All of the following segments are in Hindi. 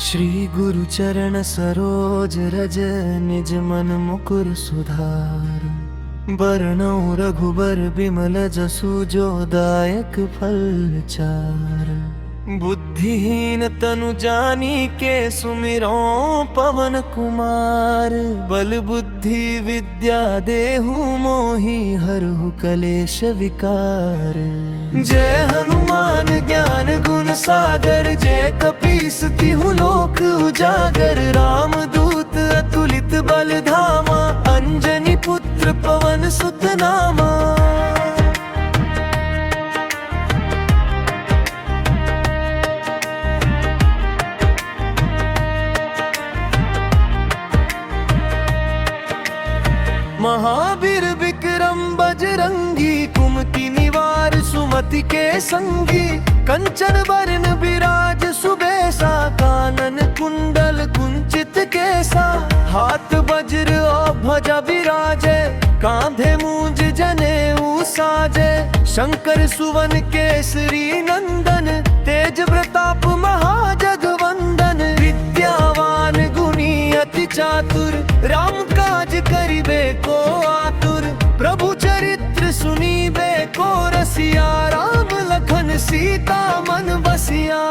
श्री गुरु चरण सरोज रज, निज मन मुकुर सुधार। बरनउँ रघुबर बिमल जसु, जो दायक फल चार। बुद्धिहीन तनु जानिके, सुमिरो पवन कुमार। बल बुद्धि विद्या देहु मोहि, हरहु कलेश विकार। जय हनुमान ज्ञान गुण सागर, जय कपीस तिहु लोक उजागर। राम दूत अतुलित बल धामा, अंजनी पुत्र पवन सुत नामा। महावीर विक्रम बजरंगी, कुमति निवार सुमति के संगी। कंचन बरन बिराज सुबेसा, कानन कुंडल कुंचित केसा। हाथ वज्र और ध्वजा विराजे, कांधे मूंज जनेऊ साजे। शंकर सुवन केसरी नंदन, तेज प्रताप महाजगवंदन। विद्यावान गुणी अति चातुर, राम काज करिबे को आतुर। प्रभु चरित्र सुनीबे को रसिया, राम लखन सीता मन बसिया।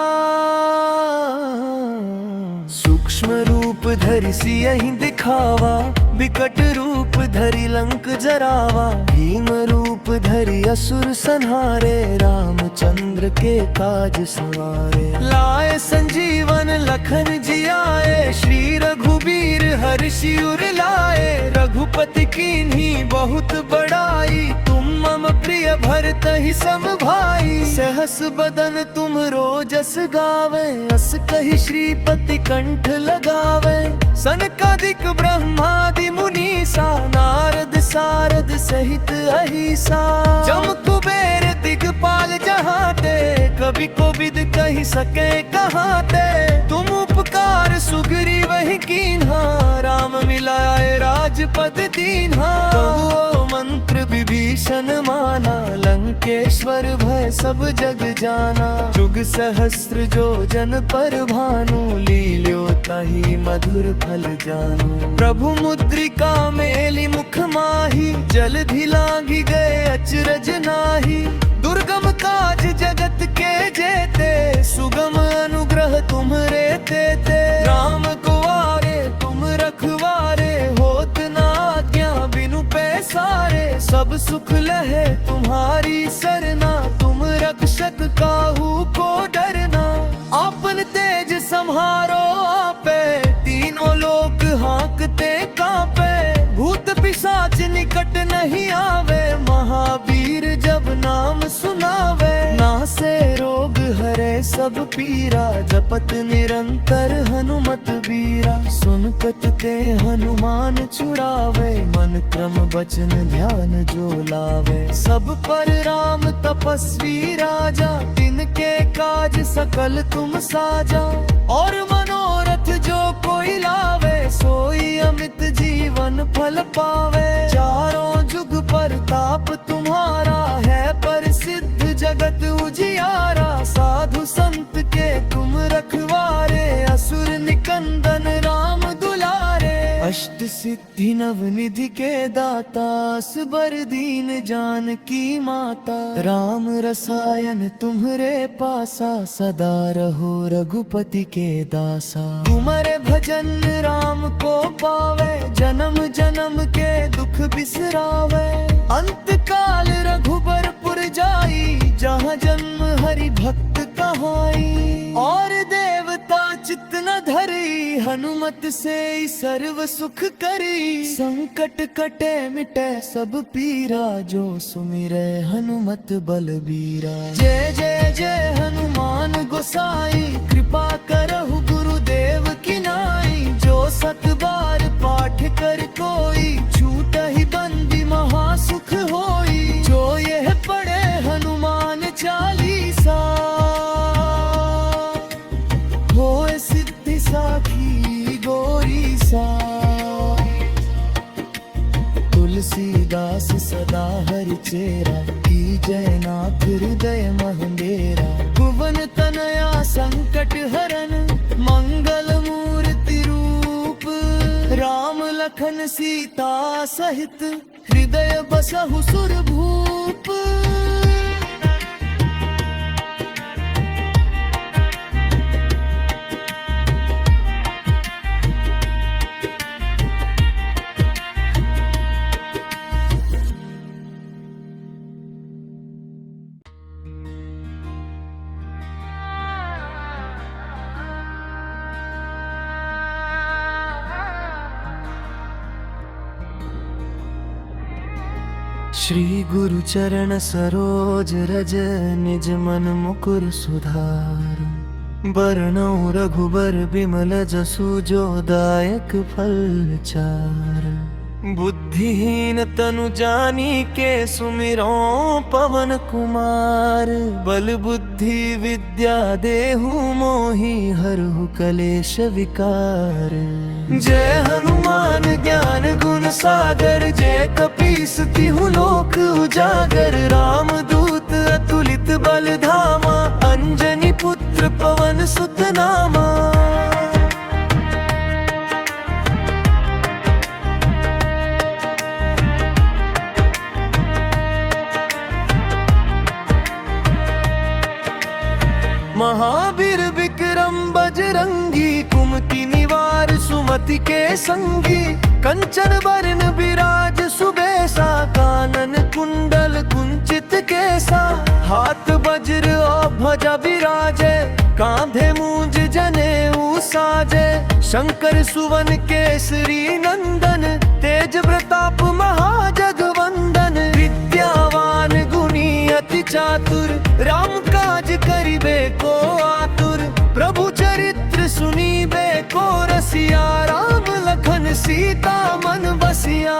सूक्ष्म रूप धरि सियहि दिखावा, विकट रूप धरि लंक जरावा। भीम रूप धरि असुर संहारे, रामचंद्र के काज सवारे। लाए संजीवन लखन जियाए, श्री रघुबीर हर्षि उर लाए। रघुपति कीन्ही बहुत बड़ाई, तुम मम प्रिय भरतहि सम भाई। सहस बदन तुम रोजस गावे, अस कहि श्रीपति कंठ लगावे। सनकादिक ब्रह्मादि मुनीसा, नारद सारद सहित अहिसा। जम कुबेर दिगपाल जहाते, कवि कोविद कहि सके कहाते। तुम उपकार सुग्रीव ही कीन्हा, राम मिलाए राजपद दीन्हा। कहो मंत्र विभीषण माना, लंकेश्वर भय सब जग जाना। जुग सहस्त्र जो जन पर भानु, लील्यो ताहि मधुर फल जानू। प्रभु मुद्रिका मेलि मुख माही, जलधि लांघि गए अचरज नाही। दुर्गम काज जगत के जेते, सुगम अनुग्रह तुम्हरे तेते। राम को आरे तुम रखवारे, होत न आज्ञा बिनु पैसारे। सब सुख लहे तुम्हारी सरना, तुम रक्षक काहू को डरना। आपन तेज सम्हारो आपे, तीनों लोक हाँकते कांपे। भूत पिशाच निकट नहीं आवे, महावीर जब नाम सुनावे। नासे रोग हरे सब पीरा, जपत निरंतर हनुमत बीरा। सुन कटते हनुमान छुड़ावे, मन क्रम वचन ध्यान जो लावे। सब पर राम तपस्वी राजा, तिनके काज सकल तुम साजा। और मनोरथ जो कोई लावे, सोई अमित जीवन फल पावे। चारों जुग परताप तुम्हारा है, प्रसिद्ध जगत उजियारा। साधु संत के तुम रखवारे, असुर निकंदन राम दुलारे। अष्ट सिद्धि नव निधि के दाता, असबर दीन जानकी माता। राम रसायन तुम्हरे पासा, सदा रहो रघुपति के दासा। तुम्हारे भजन राम को पावे, जन्म जन्म के दुख बिसरावे। अंत काल रघुबरपुर जाई, जहाँ जन्म हरि भक्त कहाई। और देवता चित्त न धरी, हनुमत से सर्व सुख करी। संकट कटे मिटे सब पीरा, जो सुमिरे हनुमत बलबीरा। जय जय जय हनुमान गोसाई, कृपा करहु गुरुदेव की नाई। जो सत बार पाठ कर कोई, छूटहि बंदी महासुख होई। जो यह पढ़े हनुमान चालीसा, होए सिद्धि साखी गौरीसा। तुलसीदास सदा हरि चेरा, कीजय नाथ हृदय मह मेरा। भुवन तनया संकट हरन, मंगल मूर्ति रूप, राम लखन सीता सहित हृदय बसहु सुर भूप। श्री गुरु चरण सरोज रज, निज मन मुकुर सुधार। बरनउँ रघुबर बिमल जसु, जो दायक फल चार। बुद्धिहीन तनु जानिके, सुमिरौं पवन कुमार। बल बुद्धि विद्या देहु मोहि, हरहु कलेश विकार। जय हनुमान ज्ञान गुण सागर, जय कपीस तिहु लोक उजागर। राम दूत अतुलित बल धामा, अंजनी पुत्र पवन सुत नामा। महावीर विक्रम बजरंगी, कुमति निवार सुमति के संगी। कंचन बरन विराज सुबेसा, कानन कुंडल कुंचित केसा। हाथ वज्र और ध्वजा विराजे, कांधे मूंज जनेऊ साजे। शंकर सुवन केसरी नंदन, तेज प्रताप महाजगवंदन। विद्यावान गुणी अति चातुर, राम काज करिबे को आतुर। प्रभु चरित्र सुनीबे को रसिया, राम लखन सीता मन बसिया।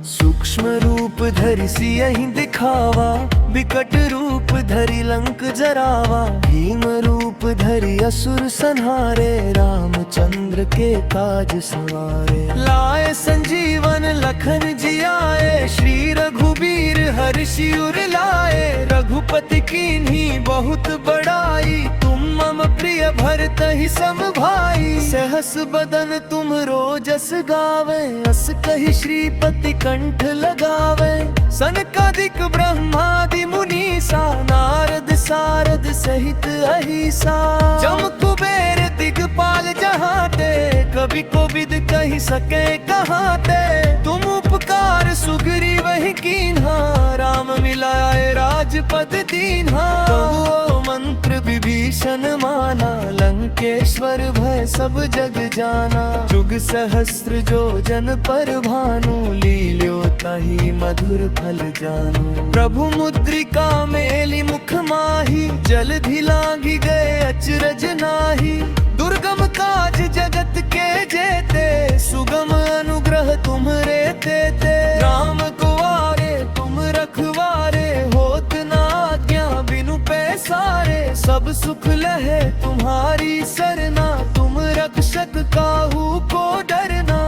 सूक्ष्म रूप धरि सियहि दिखावा, विकट रूप धरि लंक जरावा। भीम रूप धरि असुर संहारे, रामचंद्र के काज सवारे। लाए संजीवन लखन जियाए, श्री रघुबीर हर्षि उर लाए। रघुपति कीन्ही बहुत बड़ाई, तुम मम प्रिय भरतहि सम भाई। सहस बदन तुम रोजस गावे, अस कहि श्रीपति कंठ लगावे। सनकादिक ब्रह्मादि मुनीसा, नारद सारद सहित अहिसा। जम कुबेर दिगपाल जहाते, कवि कोविद कहि सके कहाते। तुम उपकार सुग्रीव ही कीन्हा, राम मिलाए राजपद दीन्हा। कहो मंत्र विभीषण माना, लंकेश्वर भय सब जग जाना। जुग सहस्त्र जो जन पर भानु, लील्यो ताहि मधुर फल जानू। प्रभु मुद्रिका मेली मुख माही, जलधि लांघि गए अचरज नाही। दुर्गम काज जगत के जेते, सुगम अनुग्रह तुम्हरे तेते। राम कुआरे तुम रखवारे, होत न आज्ञा बिनु पैसारे। सब सुख लहे तुम्हारी सरना, तुम रक्षक काहू को डरना।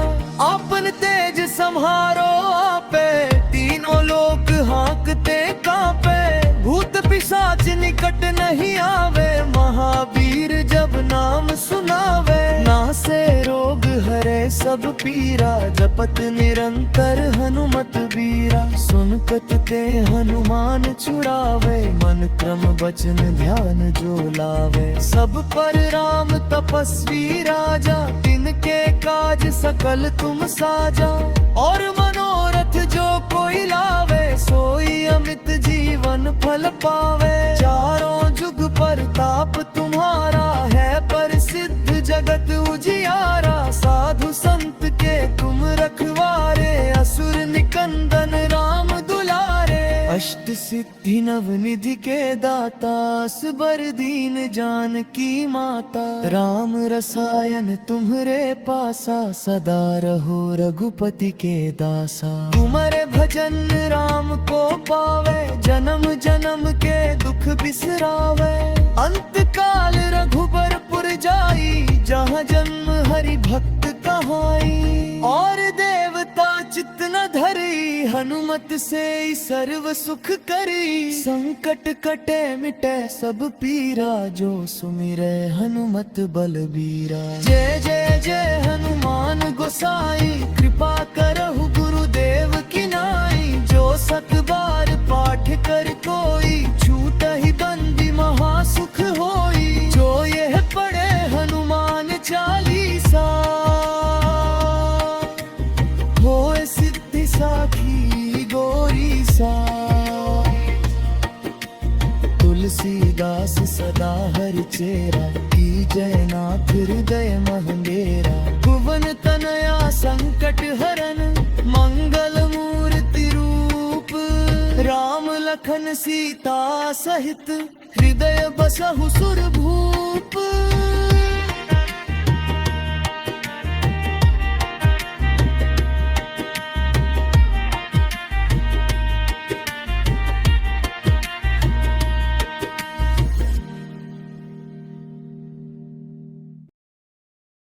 आपन तेज सम्हारो आपे, तीनों लोक हाँकते कांपे। भूत पिशाच निकट नहीं आवे, महावीर जब नाम सुनावे। नासे रोग हरे सब पीरा, जपत निरंतर हनुमत बीरा। सुनकत ते हनुमान छुड़ावे, मन क्रम वचन ध्यान जो लावे। सब पर राम तपस्वी राजा, तिनके काज सकल तुम साजा। और मनोरथ जो कोई लावे, सोई अमित जीवन फल पावे। चारों जुग परताप तुम्हारा है, प्रसिद्ध जगत उजियारा। साधु संत के तुम रखवारे, असुर निकंदन राम दुलारे। अष्ट सिद्धि नव निधि के दाता, असबर दीन जानकी माता। राम रसायन तुम्हरे पासा, सदा रहो रघुपति के दासा। तुम्हारे भजन राम को पावे, जन्म जन्म के दुख बिसरावे। अंत काल रघुबरपुर जाई, जहाँ जन्म हरि भक्त कहाई। और देवता चित्त न धरी, हनुमत से सर्व सुख करी। संकट कटे मिटे सब पीरा, जो सुमिरै हनुमत बलबीरा। जय जय जय हनुमान गोसाई, कृपा करहु गुरुदेव की नाई। जो सत बार पाठ कर कोई, छूटहि बंदी महासुख होई। जो यह पढ़े हनुमान चालीसा, होए सिद्धि साखी गोरी सा। तुलसीदास सदा हरि चेरा, की जय नाथ हृदय महंगेरा। भुवन तनया संकट हरन, मंगल मूर्ति रूप। राम लखन सीता सहित, हृदय बसहु सुर भूप।